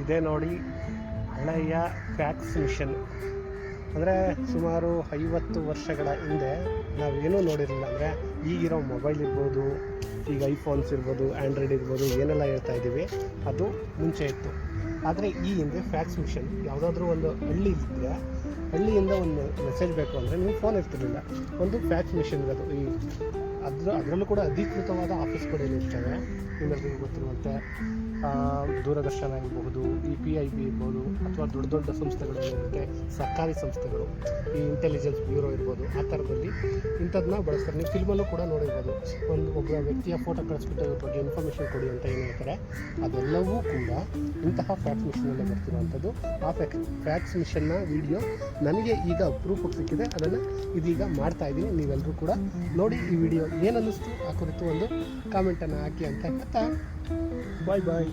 ಇದೇ ನೋಡಿ ಹಳೆಯ ಫ್ಯಾಕ್ಸ್ ಮಿಷನ್. ಅಂದರೆ ಸುಮಾರು 50 ವರ್ಷಗಳ ಹಿಂದೆ ನಾವೇನೂ ನೋಡಿರಲಿಲ್ಲ. ಅಂದರೆ ಈಗಿರೋ ಮೊಬೈಲ್ ಇರ್ಬೋದು, ಈಗ ಐಫೋನ್ಸ್ ಇರ್ಬೋದು, ಆ್ಯಂಡ್ರಾಯ್ಡ್ ಇರ್ಬೋದು, ಏನೆಲ್ಲ ಹೇಳ್ತಾ ಇದ್ದೀವಿ ಅದು ಮುಂಚೆ ಇತ್ತು. ಆದರೆ ಈ ಹಿಂದೆ ಫ್ಯಾಕ್ಸ್ ಮಿಷನ್ ಯಾವುದಾದ್ರೂ ಒಂದು ಹಳ್ಳಿ ಇದ್ದರೆ ಹಳ್ಳಿಯಿಂದ ಒಂದು ಮೆಸೇಜ್ ಬೇಕು ಅಂದರೆ ನೀವು ಫೋನ್ ಇರ್ತಿರಲಿಲ್ಲ, ಒಂದು ಫ್ಯಾಕ್ಸ್ ಮಿಷನ್ ಇರೋದು. ಅದರಲ್ಲೂ ಕೂಡ ಅಧಿಕೃತವಾದ ಆಫೀಸ್ಗಳು ಇರ್ತವೆ. ನಿಮ್ಮೆಲ್ಲರಿಗೂ ಗೊತ್ತಿರುವಂತೆ ದೂರದರ್ಶನ ಇರಬಹುದು, PIB ಇರ್ಬೋದು, ಅಥವಾ ದೊಡ್ಡ ದೊಡ್ಡ ಸಂಸ್ಥೆಗಳು ಇರುತ್ತೆ, ಸರ್ಕಾರಿ ಸಂಸ್ಥೆಗಳು, ಈ ಇಂಟೆಲಿಜೆನ್ಸ್ ಬ್ಯೂರೋ ಇರ್ಬೋದು. ಆ ಥರದಲ್ಲಿ ಇಂಥದ್ದನ್ನ ಬಳಸ್ತಾರೆ. ನೀವು ಫಿಲ್ಮಲ್ಲೂ ಕೂಡ ನೋಡಿರ್ಬೋದು, ಒಬ್ಬ ವ್ಯಕ್ತಿಯ ಫೋಟೋ ಕಳಿಸ್ಬಿಟ್ಟು ಇದ್ರ ಬಗ್ಗೆ ಇನ್ಫಾರ್ಮೇಷನ್ ಕೊಡಿ ಅಂತ ಏನು ಹೇಳ್ತಾರೆ, ಅದೆಲ್ಲವೂ ಕೂಡ ಇಂತಹ ಫ್ಯಾಕ್ಸ್ ಮಿಷನಲ್ಲೇ ಬರ್ತಿರುವಂಥದ್ದು. ಆ ಫ್ಯಾಕ್ಸ್ ಮಿಷನ್ನ ವಿಡಿಯೋ ನನಗೆ ಈಗ ಅಪ್ರೂಪಕ್ಕೆ ಸಿಕ್ಕಿದೆ, ಅದನ್ನು ಇದೀಗ ಮಾಡ್ತಾಯಿದ್ದೀನಿ. ನೀವೆಲ್ಲರೂ ಕೂಡ ನೋಡಿ ಈ ವಿಡಿಯೋ ಏನು ಅನ್ನಿಸ್ತು ಆ ಕುರಿತು ಒಂದು ಕಾಮೆಂಟನ್ನು ಹಾಕಿ ಅಂತ ಹೇಳ್ತಾ ಬಾಯ್ ಬಾಯ್.